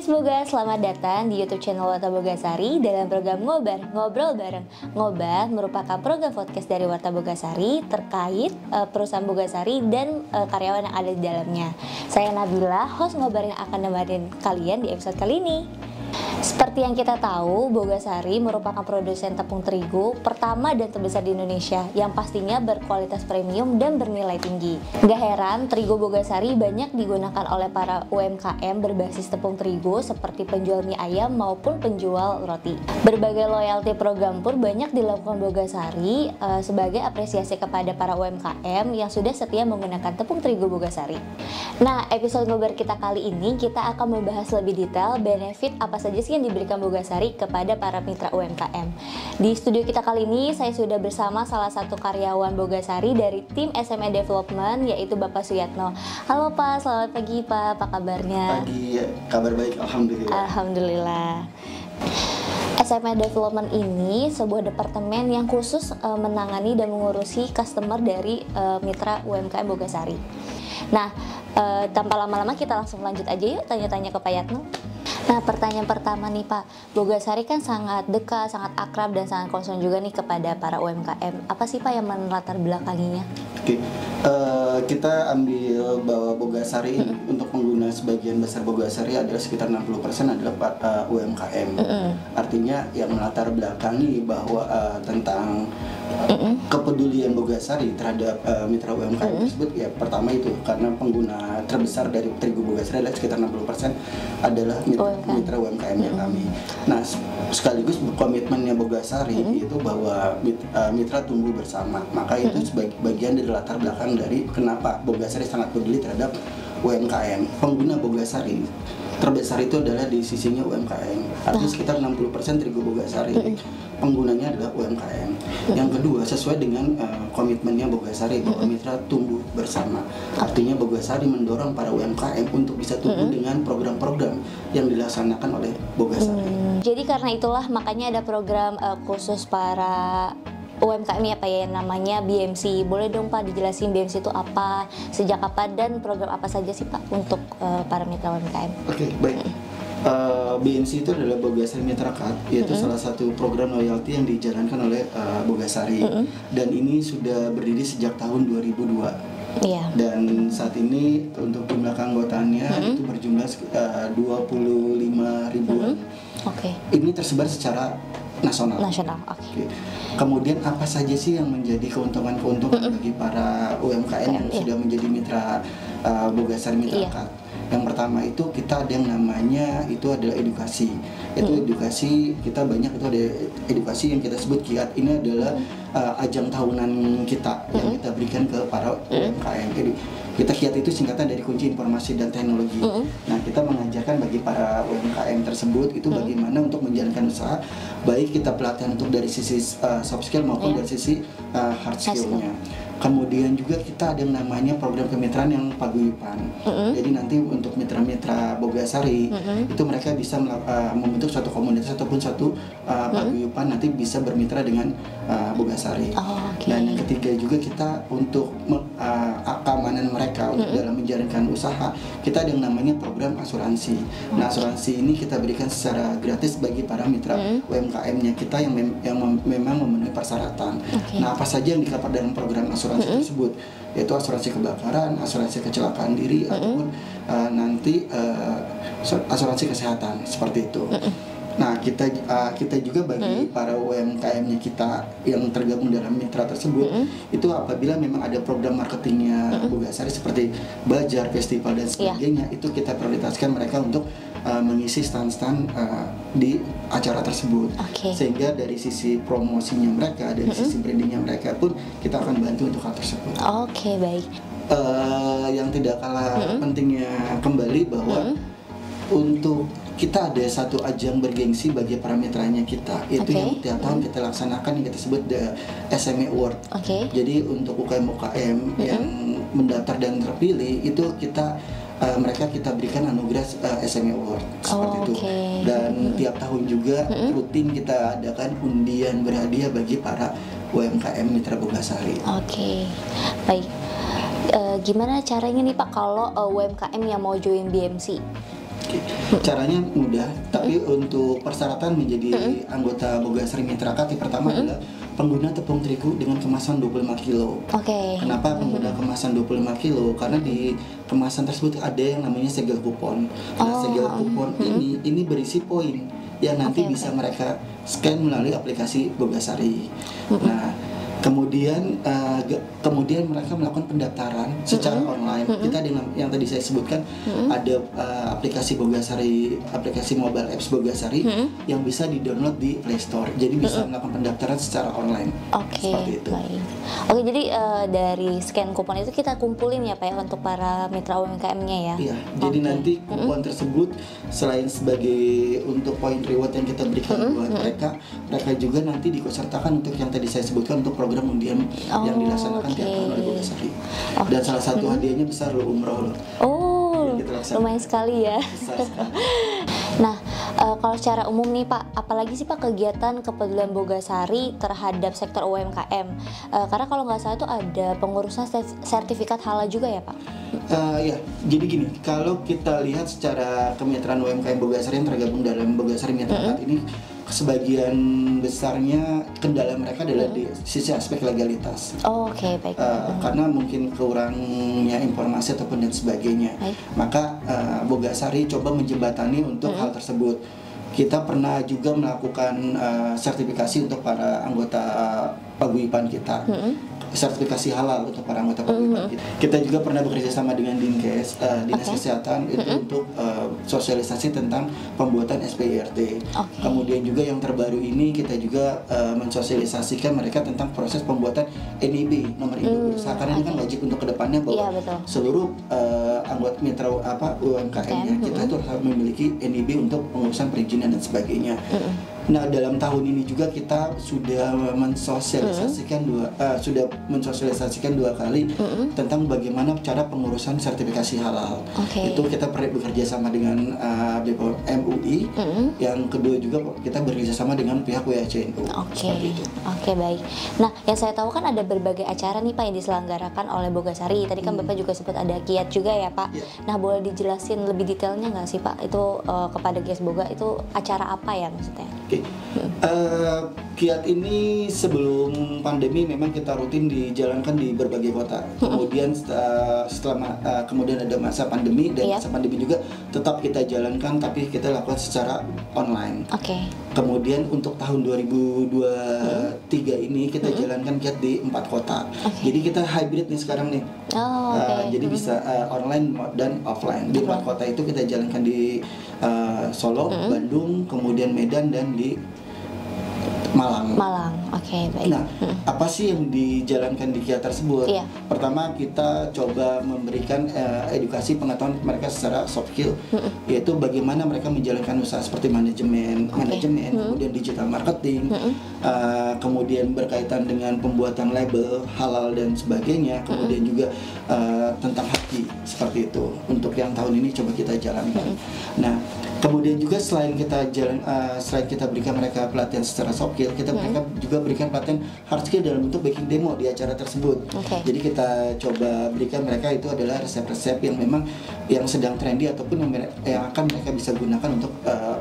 Boga, selamat datang di YouTube channel Warta Bogasari dalam program Ngobar, Ngobrol Bareng. Ngobar merupakan program podcast dari Warta Bogasari terkait perusahaan Bogasari dan karyawan yang ada di dalamnya. Saya Nabila, host Ngobar yang akan nemenin kalian di episode kali ini. Seperti yang kita tahu, Bogasari merupakan produsen tepung terigu pertama dan terbesar di Indonesia yang pastinya berkualitas premium dan bernilai tinggi. Gak heran, terigu Bogasari banyak digunakan oleh para UMKM berbasis tepung terigu seperti penjual mie ayam maupun penjual roti. Berbagai loyalty program pun banyak dilakukan Bogasari sebagai apresiasi kepada para UMKM yang sudah setia menggunakan tepung terigu Bogasari. Nah, episode ngobrol kita kali ini kita akan membahas lebih detail benefit apa saja sih yang diberikan Bogasari kepada para mitra UMKM. Di studio kita kali ini saya sudah bersama salah satu karyawan Bogasari dari tim SME Development, yaitu Bapak Suyatno. Halo Pak, selamat pagi Pak, apa kabarnya? Pagi, kabar baik, alhamdulillah. Alhamdulillah. SME Development ini sebuah departemen yang khusus menangani dan mengurusi customer dari mitra UMKM Bogasari. Nah, tanpa lama-lama kita langsung lanjut aja yuk tanya-tanya ke Pak Yatno. Nah, pertanyaan pertama nih Pak, Bogasari kan sangat dekat, sangat akrab dan sangat concern juga nih kepada para UMKM. Apa sih Pak yang melatar belakanginya? Oke, kita ambil bahwa Bogasari untuk pengguna sebagian besar Bogasari adalah sekitar 60% adalah UMKM. Artinya yang melatar belakangi bahwa tentang kepedulian Bogasari terhadap mitra UMKM tersebut, ya pertama itu karena pengguna terbesar dari terigu Bogasari adalah sekitar 60% adalah mitra UMKM yang kami. Nah, sekaligus komitmennya Bogasari itu bahwa mitra tumbuh bersama. Maka itu sebagai bagian dari latar belakang dari kenapa Bogasari sangat peduli terhadap UMKM. Pengguna Bogasari terbesar itu adalah di sisinya UMKM. Artinya sekitar 60% terigu Bogasari penggunanya adalah UMKM. Yang kedua, sesuai dengan komitmennya Bogasari bahwa mitra tumbuh bersama. Artinya Bogasari mendorong para UMKM untuk bisa tumbuh dengan program-program yang dilaksanakan oleh Bogasari. Jadi karena itulah makanya ada program khusus para UMKM ya Pak ya, namanya BMC. Boleh dong Pak dijelasin BMC itu apa, sejak kapan, dan program apa saja sih Pak untuk para mitra UMKM? Oke, baik. BMC itu adalah Bogasari Mitra Card, yaitu salah satu program loyalty yang dijalankan oleh Bogasari, dan ini sudah berdiri sejak tahun 2002. Iya. Dan saat ini untuk jumlah keanggotaannya itu berjumlah 25 ribuan. Oke. Ini tersebar secara nasional. Oke. Kemudian apa saja sih yang menjadi keuntungan-keuntungan bagi para UMKM yang sudah menjadi mitra Bogasari Mitra Card? Yang pertama itu kita ada yang namanya itu adalah edukasi. Itu edukasi kita banyak, itu ada edukasi yang kita sebut KIAT. Ini adalah ajang tahunan kita yang kita berikan ke para UMKM. Kita KIAT itu singkatan dari kunci informasi dan teknologi. Nah, kita mengajarkan bagi para UMKM tersebut itu bagaimana untuk menjalankan usaha, baik kita pelatihan untuk dari sisi soft skill maupun dari sisi hard skill-nya. Kemudian juga kita ada yang namanya program kemitraan yang paguyuban. Jadi nanti untuk mitra-mitra Bogasari itu mereka bisa membentuk suatu komunitas ataupun suatu paguyuban, nanti bisa bermitra dengan Bogasari. Dan yang ketiga juga kita untuk keamanan mereka untuk dalam menjalankan usaha, kita ada yang namanya program asuransi. Nah, asuransi ini kita berikan secara gratis bagi para mitra UMKM-nya kita yang memang memenuhi persyaratan. Nah, apa saja yang di-cover dalam program asuransi tersebut, yaitu asuransi kebakaran, asuransi kecelakaan diri, ataupun nanti asuransi kesehatan seperti itu. Nah, kita juga bagi para UMKM-nya kita yang tergabung dalam mitra tersebut, itu apabila memang ada program marketingnya Bogasari seperti bazar, festival dan sebagainya, itu kita prioritaskan mereka untuk mengisi stand-stand di acara tersebut. Sehingga dari sisi promosinya mereka, dari sisi brandingnya mereka pun kita akan bantu untuk hal tersebut. Baik. Yang tidak kalah pentingnya kembali bahwa untuk kita ada satu ajang bergengsi bagi para mitranya kita, itu yang tiap tahun kita laksanakan yang kita sebut The SME Award. Jadi untuk UKM-UKM yang mendaftar dan terpilih itu mereka kita berikan anugerah SME Award seperti itu. Dan tiap tahun juga rutin kita adakan undian berhadiah bagi para UMKM mitra Bogasari. Baik. Gimana caranya nih Pak kalau UMKM yang mau join BMC? Oke. Caranya mudah, tapi untuk persyaratan menjadi anggota Bogasari Mitra Kat yang pertama adalah pengguna tepung terigu dengan kemasan 25 kilo. Oke. Kenapa pengguna kemasan 25 kilo? Karena di kemasan tersebut ada yang namanya segel kupon. Nah, segel kupon ini berisi poin yang nanti bisa mereka scan melalui aplikasi Bogasari. Nah, kemudian mereka melakukan pendaftaran secara online. Kita dengan yang tadi saya sebutkan ada aplikasi Bogasari, aplikasi mobile apps Bogasari yang bisa di-download di Play Store. Jadi bisa melakukan pendaftaran secara online. Seperti itu. Baik. Oke, jadi dari scan kupon itu kita kumpulin ya Pak ya untuk para mitra UMKM-nya ya. Iya. Jadi nanti kupon tersebut selain sebagai untuk poin reward yang kita berikan buat mereka juga nanti dikosartakan untuk yang tadi saya sebutkan untuk program undian yang dilaksanakan tiap tahun oleh Bogasari. Dan salah satu hadiahnya besar loh, umroh loh. Lumayan sekali ya. Besar sekali. Nah, kalau secara umum nih Pak, apalagi sih Pak kegiatan kepedulian Bogasari terhadap sektor UMKM? Karena kalau nggak salah itu ada pengurusan sertifikat halal juga ya Pak? Ya, jadi gini, kalau kita lihat secara kemitraan UMKM Bogasari yang tergabung dalam Bogasari Mitra Kat ini, sebagian besarnya kendala mereka adalah di sisi aspek legalitas. Oke, baik. Karena mungkin kurangnya informasi ataupun dan sebagainya. Maka Bogasari coba menjembatani untuk hal tersebut. Kita pernah juga melakukan sertifikasi untuk para anggota paguyuban kita. Sertifikasi halal untuk para anggota paguyuban kita. Kita juga pernah bekerja sama dengan Dinkes, Dinas Kesehatan itu untuk sosialisasi tentang pembuatan SPIRT. Kemudian juga yang terbaru ini kita juga mensosialisasikan mereka tentang proses pembuatan NIB, nomor induk berusaha, karena ini kan wajib untuk kedepannya bahwa seluruh anggota mitra UMKM-nya kita itu harus memiliki NIB untuk pengurusan perizinan dan sebagainya. Nah, dalam tahun ini juga kita sudah mensosialisasikan dua kali tentang bagaimana cara pengurusan sertifikasi halal. Itu kita pernah bekerja sama dengan BPOM MUI. Yang kedua juga kita bekerja sama dengan pihak WACNU. Oke, baik. Nah, yang saya tahu kan ada berbagai acara nih Pak yang diselenggarakan oleh Bogasari. Tadi kan Bapak juga sempat ada kiat juga ya Pak. Nah, boleh dijelasin lebih detailnya nggak sih Pak? Itu kepada Gias Boga itu acara apa ya maksudnya? Kiat ini sebelum pandemi memang kita rutin dijalankan di berbagai kota. Kemudian kemudian ada masa pandemi dan masa pandemi juga tetap kita jalankan, tapi kita lakukan secara online. Kemudian untuk tahun 2023 ini kita jalankan kiat di 4 kota. Jadi kita hybrid nih sekarang nih. Jadi bisa online dan offline. Di 4 kota itu kita jalankan di Solo, Bandung, kemudian Medan, dan di Malang. Baik. Nah, apa sih yang dijalankan di kiat tersebut? Pertama, kita coba memberikan edukasi pengetahuan mereka secara soft skill, yaitu bagaimana mereka menjalankan usaha seperti manajemen, kemudian digital marketing, kemudian berkaitan dengan pembuatan label halal dan sebagainya, kemudian juga tentang haji seperti itu. Untuk yang tahun ini coba kita jalankan. Nah, kemudian juga selain kita berikan mereka pelatihan secara soft skill, kita juga berikan pelatihan hard skill dalam bentuk baking demo di acara tersebut. Jadi kita coba berikan mereka itu adalah resep-resep yang memang yang sedang trendy ataupun yang akan mereka bisa gunakan untuk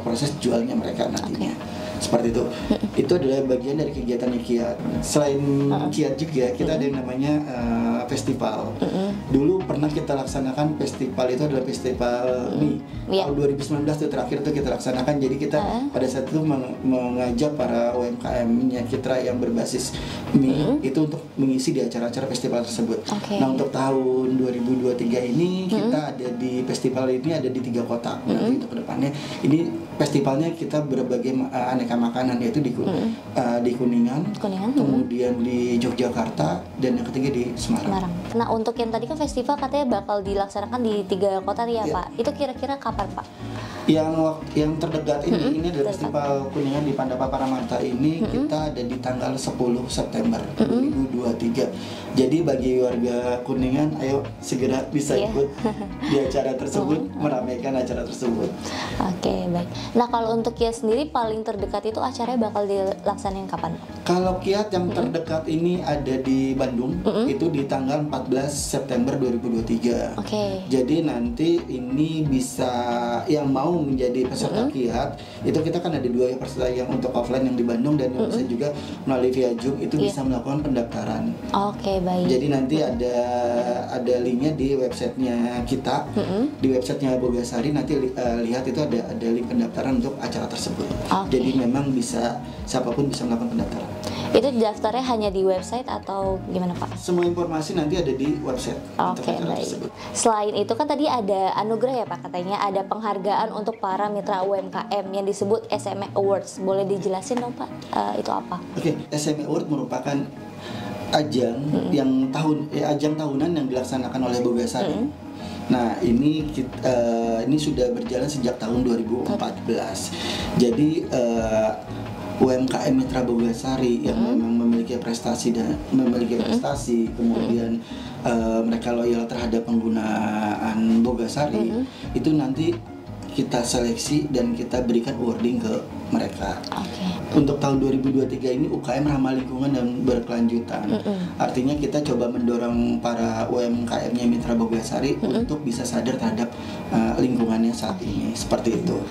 proses jualnya mereka nantinya. Seperti itu. Itu adalah bagian dari kegiatan kiat. Selain kiat juga kita ada yang namanya festival. Dulu pernah kita laksanakan festival, itu adalah festival mie. Tahun 2019 itu terakhir itu kita laksanakan. Jadi kita pada saat itu mengajak para UMKM-nya kita yang berbasis mie itu untuk mengisi di acara-acara festival tersebut. Nah, untuk tahun 2023 ini kita ada di festival ini ada di 3 kota. Nanti untuk kedepannya ini festivalnya kita berbagai aneka makanan, yaitu di Kuningan, kemudian di Yogyakarta, dan yang ketiga di Semarang. Nah, untuk yang tadi kan festival katanya bakal dilaksanakan di 3 kota ya Pak. Itu kira-kira kapan Pak? Yang terdekat ini adalah festival Kuningan di Pandapa Paramanta ini kita ada di tanggal 10 September 2023. Jadi bagi warga Kuningan, ayo segera bisa ikut di acara tersebut, meramaikan acara tersebut. Baik. Nah, kalau untuk Kia sendiri paling terdekat terdekat itu acaranya bakal dilaksanain kapan, Pak? Kalau kiat yang terdekat ini ada di Bandung, itu di tanggal 14 September 2023. Jadi nanti ini bisa yang mau menjadi peserta kiat, itu kita kan ada 2 peserta, yang untuk offline yang di Bandung dan yang bisa juga melalui via Zoom itu bisa melakukan pendaftaran. Baik. Jadi nanti ada linknya di websitenya kita, di websitenya Bogasari nanti lihat itu ada link pendaftaran untuk acara tersebut. Jadi memang bisa siapapun bisa melakukan pendaftaran. Itu daftarnya hanya di website atau gimana, Pak? Semua informasi nanti ada di website. Baik. Selain itu kan tadi ada anugerah ya, Pak, katanya ada penghargaan untuk para mitra UMKM yang disebut SME Awards. Boleh dijelasin dong, Pak, itu apa? SME Award merupakan ajang ajang tahunan yang dilaksanakan oleh Bogasari. Nah, ini sudah berjalan sejak tahun 2014. Jadi UMKM Mitra Bogasari yang memang memiliki prestasi, kemudian mereka loyal terhadap penggunaan Bogasari, itu nanti kita seleksi dan kita berikan awarding ke mereka. Untuk tahun 2023 ini UKM ramah lingkungan dan berkelanjutan. Artinya kita coba mendorong para UMKM-nya Mitra Bogasari untuk bisa sadar terhadap lingkungannya saat ini, seperti itu.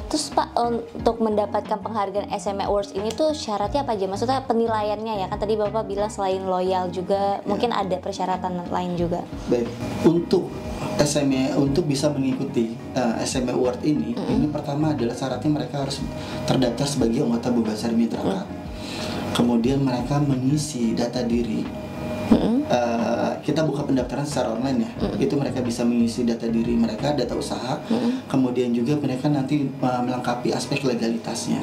Terus Pak, untuk mendapatkan penghargaan SME Awards ini tuh syaratnya apa aja? Maksudnya penilaiannya ya, kan tadi Bapak bilang selain loyal juga mungkin ada persyaratan lain juga. Baik, untuk SME untuk bisa mengikuti SME Award ini pertama adalah syaratnya mereka harus terdaftar sebagai anggota Bogasari Mitra Kat. Kemudian mereka mengisi data diri. Kita buka pendaftaran secara online ya. Itu mereka bisa mengisi data diri mereka, data usaha. Kemudian juga mereka nanti melengkapi aspek legalitasnya.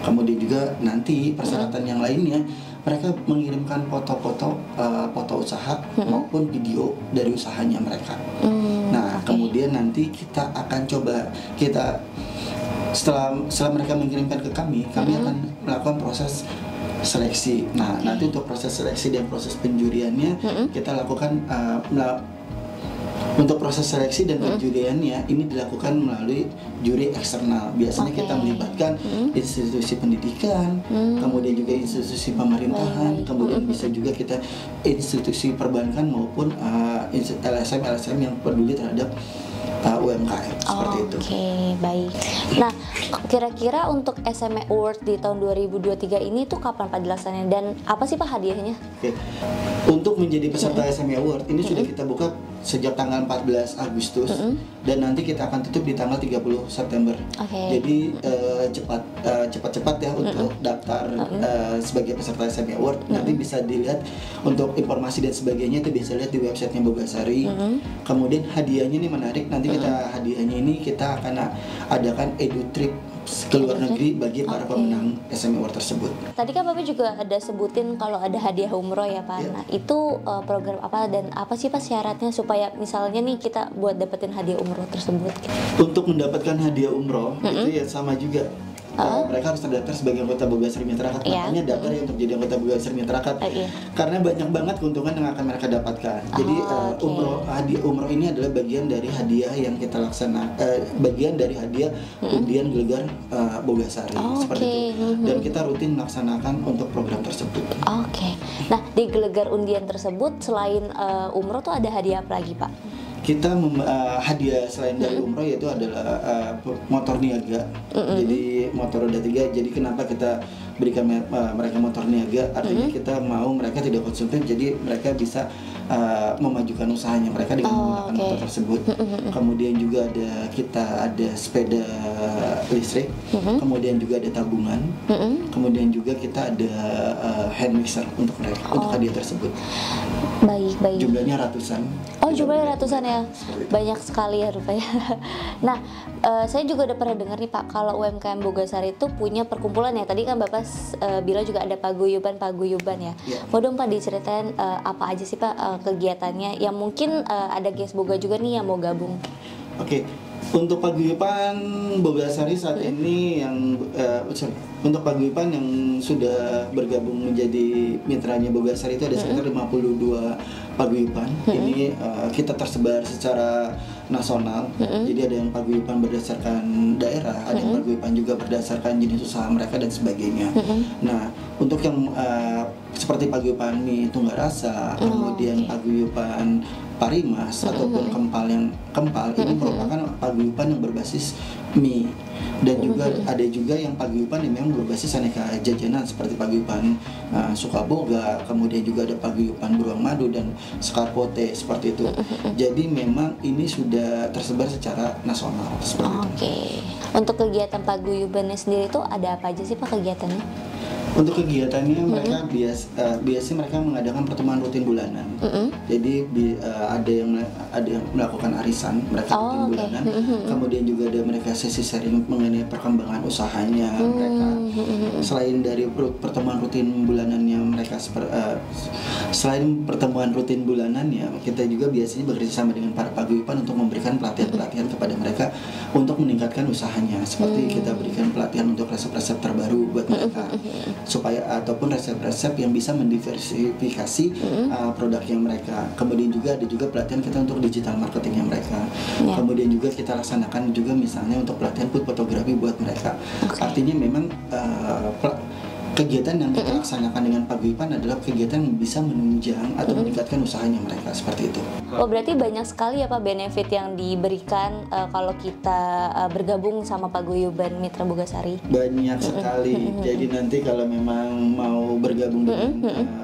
Kemudian juga nanti persyaratan yang lainnya, mereka mengirimkan foto-foto usaha maupun video dari usahanya mereka. Kemudian nanti kita akan coba setelah mereka mengirimkan ke kami akan melakukan proses seleksi. Nanti untuk proses seleksi dan proses penjuriannya kita lakukan untuk proses seleksi dan penjuriannya ini dilakukan melalui juri eksternal. Biasanya kita melibatkan institusi pendidikan, kemudian juga institusi pemerintahan, kemudian bisa juga kita institusi perbankan maupun LSM yang peduli terhadap UMKM, seperti itu. Baik. Nah, kira-kira untuk SME Award di tahun 2023 ini tuh kapan Pak dilaksanakan dan apa sih Pak hadiahnya? Untuk menjadi peserta SME Award ini sudah kita buka sejak tanggal 14 Agustus dan nanti kita akan tutup di tanggal 30 September. Jadi cepat-cepat ya untuk daftar sebagai peserta SME Award. Nanti bisa dilihat untuk informasi dan sebagainya itu bisa lihat di websitenya Bogasari. Kemudian hadiahnya ini menarik. Nanti hadiahnya ini kita akan adakan edu trip ke luar negeri bagi para pemenang SME Award tersebut. Tadi kan Bapak juga ada sebutin kalau ada hadiah umroh ya Pak. Nah itu program apa dan apa sih Pak syaratnya supaya misalnya nih kita buat dapetin hadiah umroh tersebut? Untuk mendapatkan hadiah umroh itu ya sama juga. Mereka harus terdaftar sebagai anggota Bogasari Mitra Kat. Makanya daftar ya untuk jadi anggota Bogasari Mitra Kat. Karena banyak banget keuntungan yang akan mereka dapatkan. Jadi hadiah umroh ini adalah bagian dari hadiah yang kita laksanakan, bagian dari hadiah undian Gelegar Bogasari seperti itu. Dan kita rutin melaksanakan untuk program tersebut. Nah di Gelegar undian tersebut selain umroh tuh ada hadiah apa lagi Pak? Kita hadiah selain dari umroh yaitu adalah motor niaga. Jadi motor roda 3. Jadi kenapa kita berikan mereka motor niaga? Artinya kita mau mereka tidak konsumtif, jadi mereka bisa memajukan usahanya mereka dengan menggunakan motor tersebut. Kemudian juga kita ada sepeda listrik. Kemudian juga ada tabungan. Kemudian juga kita ada hand mixer untuk mereka untuk hadiah tersebut. Baik. Jumlahnya ratusan. Jumlahnya ratusan ya. Banyak sekali ya rupanya. Nah, saya juga udah pernah dengar nih Pak, kalau UMKM Bogasari itu punya perkumpulan ya. Tadi kan Bapak bilang juga ada paguyuban ya. Mau dong Pak diceritain apa aja sih Pak kegiatannya yang mungkin ada guest boga juga nih yang mau gabung. Untuk paguyuban Bogasari saat ini yang untuk paguyuban yang sudah bergabung menjadi mitranya Bogasari itu ada sekitar 52 paguyuban. Ini kita tersebar secara nasional. Jadi ada yang paguyuban berdasarkan daerah, ada yang paguyuban juga berdasarkan jenis usaha mereka dan sebagainya. Nah, untuk yang seperti paguyuban mie Tunggarasa, kemudian paguyuban Parimas ataupun Kempal ini merupakan paguyuban yang berbasis mie, dan juga ada juga yang paguyuban yang memang berbasis aneka jajanan seperti paguyuban Sukaboga, kemudian juga ada paguyuban Beruang Madu dan Skarpote seperti itu. Jadi memang ini sudah tersebar secara nasional seperti itu. Oke. Untuk kegiatan paguyubannya sendiri itu ada apa aja sih Pak kegiatannya? Untuk kegiatannya mereka biasanya mereka mengadakan pertemuan rutin bulanan. Jadi ada yang melakukan arisan mereka rutin bulanan. Kemudian juga ada mereka sesi sharing mengenai perkembangan usahanya mereka. Selain dari pertemuan rutin bulanannya mereka selain pertemuan rutin bulanannya, kita juga biasanya bekerjasama dengan para paguyuban untuk memberikan pelatihan-pelatihan kepada mereka untuk meningkatkan usahanya. Seperti kita berikan pelatihan untuk resep-resep terbaru buat mereka, supaya ataupun resep-resep yang bisa mendiversifikasi produknya mereka. Kemudian juga ada juga pelatihan kita untuk digital marketingnya mereka. Kemudian juga kita laksanakan juga misalnya untuk pelatihan food fotografi buat mereka. Artinya memang kegiatan yang kita laksanakan dengan paguyuban adalah kegiatan yang bisa menunjang atau meningkatkan usahanya mereka, seperti itu. Oh, berarti banyak sekali ya Pak benefit yang diberikan kalau kita bergabung sama paguyuban Mitra Bogasari. Banyak sekali. Jadi nanti kalau memang mau bergabung dengan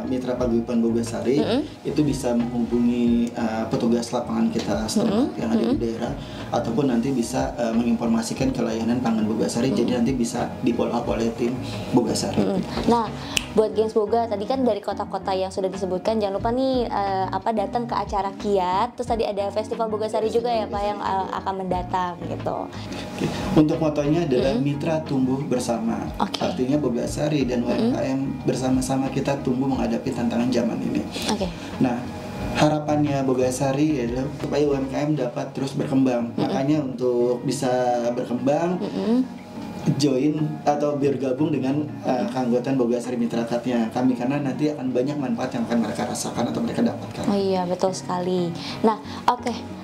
Mitra Paguyuban Bogasari, itu bisa menghubungi petugas lapangan kita setempat yang ada di daerah, ataupun nanti bisa menginformasikan ke layanan pangan Bogasari. Jadi nanti bisa di-follow up oleh tim Bogasari. Nah, buat Gengs Boga, tadi kan dari kota-kota yang sudah disebutkan, jangan lupa nih datang ke acara Kiat. Terus tadi ada Festival Bogasari juga ya Pak yang akan mendatang gitu. Untuk motonya adalah Mitra Tumbuh Bersama. Artinya Bogasari dan UMKM bersama-sama kita tumbuh menghadapi tantangan zaman ini. Nah, harapannya Bogasari adalah supaya UMKM dapat terus berkembang. Makanya untuk bisa berkembang, join atau bergabung dengan keanggotaan Bogasari Mitra Katnya kami, karena nanti akan banyak manfaat yang akan mereka rasakan atau mereka dapatkan. Oh iya, betul sekali. Nah,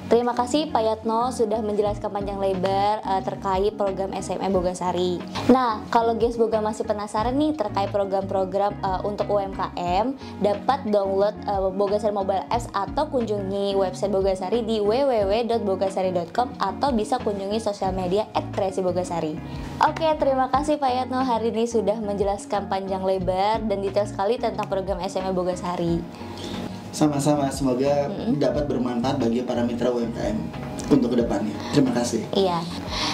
terima kasih Pak Yatno sudah menjelaskan panjang lebar terkait program SME Bogasari. Nah, kalau Gengs Boga masih penasaran nih terkait program-program untuk UMKM, dapat download Bogasari Mobile Apps atau kunjungi website Bogasari di www.bogasari.com atau bisa kunjungi sosial media @kreasibogasari. Oke, terima kasih Pak Yatno hari ini sudah menjelaskan panjang lebar dan detail sekali tentang program SME Bogasari. Sama-sama, semoga dapat bermanfaat bagi para mitra UMKM untuk kedepannya. Terima kasih. Iya,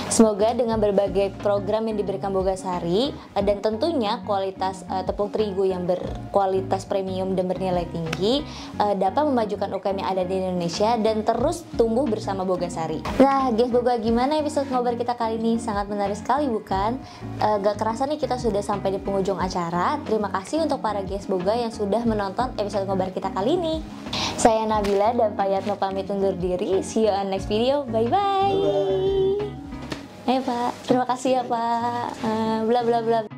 semoga dengan berbagai program yang diberikan Bogasari dan tentunya kualitas tepung terigu yang berkualitas premium dan bernilai tinggi dapat memajukan UKM yang ada di Indonesia dan terus tumbuh bersama Bogasari. Nah, Gengs Boga, gimana episode ngobrol kita kali ini? Sangat menarik sekali bukan? Gak kerasa nih kita sudah sampai di penghujung acara. Terima kasih untuk para Gengs Boga yang sudah menonton episode ngobrol kita kali ini. Saya Nabila dan Pak Yatno pamit undur diri. See you on next video. Bye-bye. Ayo Pak, terima kasih ya Pak. Bla bla bla.